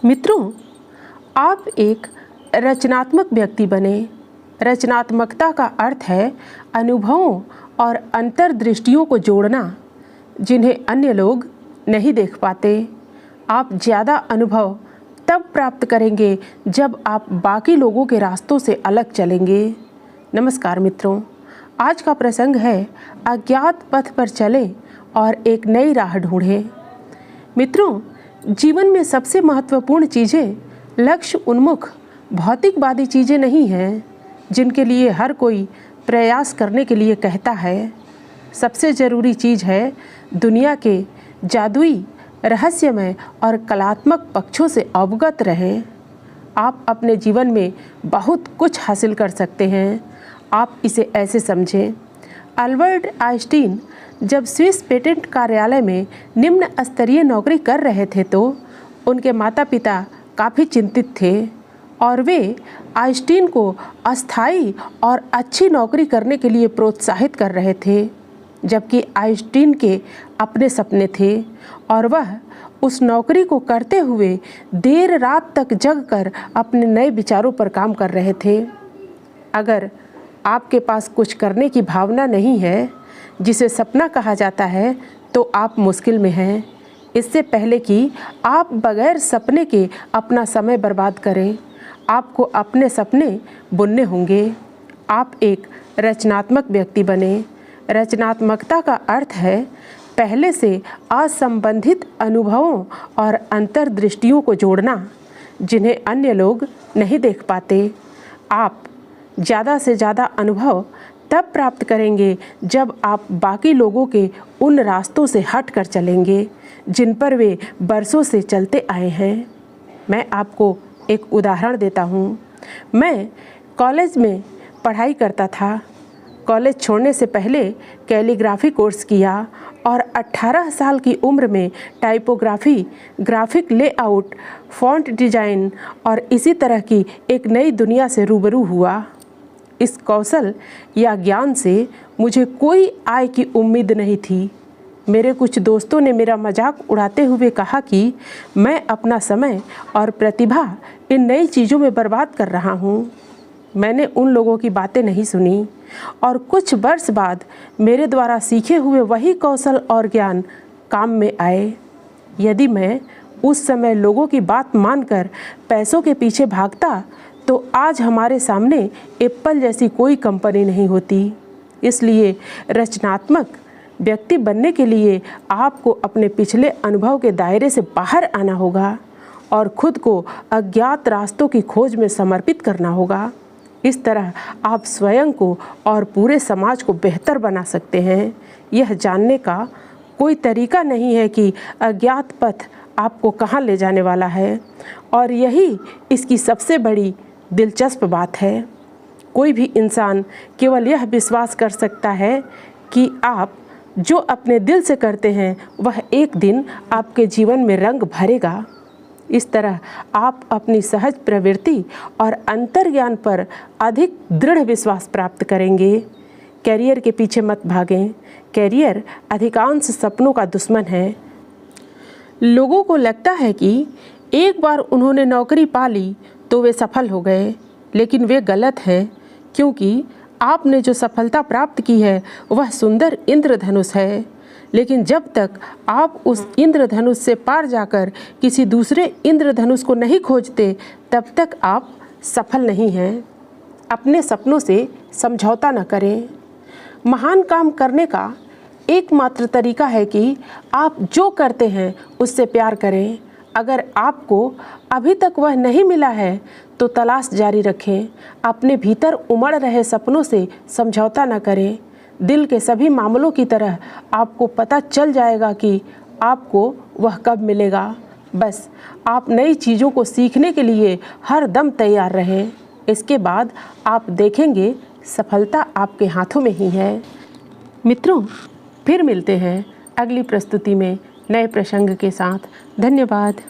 मित्रों, आप एक रचनात्मक व्यक्ति बने। रचनात्मकता का अर्थ है अनुभवों और अंतर्दृष्टियों को जोड़ना जिन्हें अन्य लोग नहीं देख पाते। आप ज़्यादा अनुभव तब प्राप्त करेंगे जब आप बाकी लोगों के रास्तों से अलग चलेंगे। नमस्कार मित्रों, आज का प्रसंग है अज्ञात पथ पर चलें और एक नई राह ढूंढें। मित्रों, जीवन में सबसे महत्वपूर्ण चीज़ें लक्ष्य उन्मुख भौतिकवादी चीज़ें नहीं हैं जिनके लिए हर कोई प्रयास करने के लिए कहता है। सबसे ज़रूरी चीज़ है दुनिया के जादुई, रहस्यमय और कलात्मक पक्षों से अवगत रहें। आप अपने जीवन में बहुत कुछ हासिल कर सकते हैं। आप इसे ऐसे समझें, अल्बर्ट आइंस्टीन जब स्विस पेटेंट कार्यालय में निम्न स्तरीय नौकरी कर रहे थे तो उनके माता पिता काफ़ी चिंतित थे और वे आइंस्टीन को अस्थायी और अच्छी नौकरी करने के लिए प्रोत्साहित कर रहे थे, जबकि आइंस्टीन के अपने सपने थे और वह उस नौकरी को करते हुए देर रात तक जगकर अपने नए विचारों पर काम कर रहे थे। अगर आपके पास कुछ करने की भावना नहीं है, जिसे सपना कहा जाता है, तो आप मुश्किल में हैं। इससे पहले कि आप बगैर सपने के अपना समय बर्बाद करें, आपको अपने सपने बुनने होंगे। आप एक रचनात्मक व्यक्ति बने। रचनात्मकता का अर्थ है पहले से असंबंधित अनुभवों और अंतर्दृष्टियों को जोड़ना जिन्हें अन्य लोग नहीं देख पाते। आप ज़्यादा से ज़्यादा अनुभव तब प्राप्त करेंगे जब आप बाकी लोगों के उन रास्तों से हट कर चलेंगे जिन पर वे बरसों से चलते आए हैं। मैं आपको एक उदाहरण देता हूँ। मैं कॉलेज में पढ़ाई करता था। कॉलेज छोड़ने से पहले कैलीग्राफी कोर्स किया और 18 साल की उम्र में typography, graphic layout, font design और इसी तरह की एक नई दुनिया से रूबरू हुआ। इस कौशल या ज्ञान से मुझे कोई आय की उम्मीद नहीं थी। मेरे कुछ दोस्तों ने मेरा मजाक उड़ाते हुए कहा कि मैं अपना समय और प्रतिभा इन नई चीज़ों में बर्बाद कर रहा हूँ। मैंने उन लोगों की बातें नहीं सुनी और कुछ वर्ष बाद मेरे द्वारा सीखे हुए वही कौशल और ज्ञान काम में आए। यदि मैं उस समय लोगों की बात मानकर पैसों के पीछे भागता तो आज हमारे सामने एप्पल जैसी कोई कंपनी नहीं होती। इसलिए रचनात्मक व्यक्ति बनने के लिए आपको अपने पिछले अनुभव के दायरे से बाहर आना होगा और खुद को अज्ञात रास्तों की खोज में समर्पित करना होगा। इस तरह आप स्वयं को और पूरे समाज को बेहतर बना सकते हैं। यह जानने का कोई तरीका नहीं है कि अज्ञात पथ आपको कहाँ ले जाने वाला है, और यही इसकी सबसे बड़ी दिलचस्प बात है। कोई भी इंसान केवल यह विश्वास कर सकता है कि आप जो अपने दिल से करते हैं वह एक दिन आपके जीवन में रंग भरेगा। इस तरह आप अपनी सहज प्रवृत्ति और अंतर्ज्ञान पर अधिक दृढ़ विश्वास प्राप्त करेंगे। कैरियर के पीछे मत भागें। कैरियर अधिकांश सपनों का दुश्मन है। लोगों को लगता है कि एक बार उन्होंने नौकरी पा ली तो वे सफल हो गए, लेकिन वे गलत हैं, क्योंकि आपने जो सफलता प्राप्त की है वह सुंदर इंद्रधनुष है। लेकिन जब तक आप उस इंद्रधनुष से पार जाकर किसी दूसरे इंद्रधनुष को नहीं खोजते, तब तक आप सफल नहीं हैं। अपने सपनों से समझौता न करें। महान काम करने का एकमात्र तरीका है कि आप जो करते हैं उससे प्यार करें। अगर आपको अभी तक वह नहीं मिला है तो तलाश जारी रखें। अपने भीतर उमड़ रहे सपनों से समझौता न करें। दिल के सभी मामलों की तरह आपको पता चल जाएगा कि आपको वह कब मिलेगा। बस आप नई चीज़ों को सीखने के लिए हर दम तैयार रहें। इसके बाद आप देखेंगे सफलता आपके हाथों में ही है। मित्रों, फिर मिलते हैं अगली प्रस्तुति में नए प्रसंग के साथ। धन्यवाद।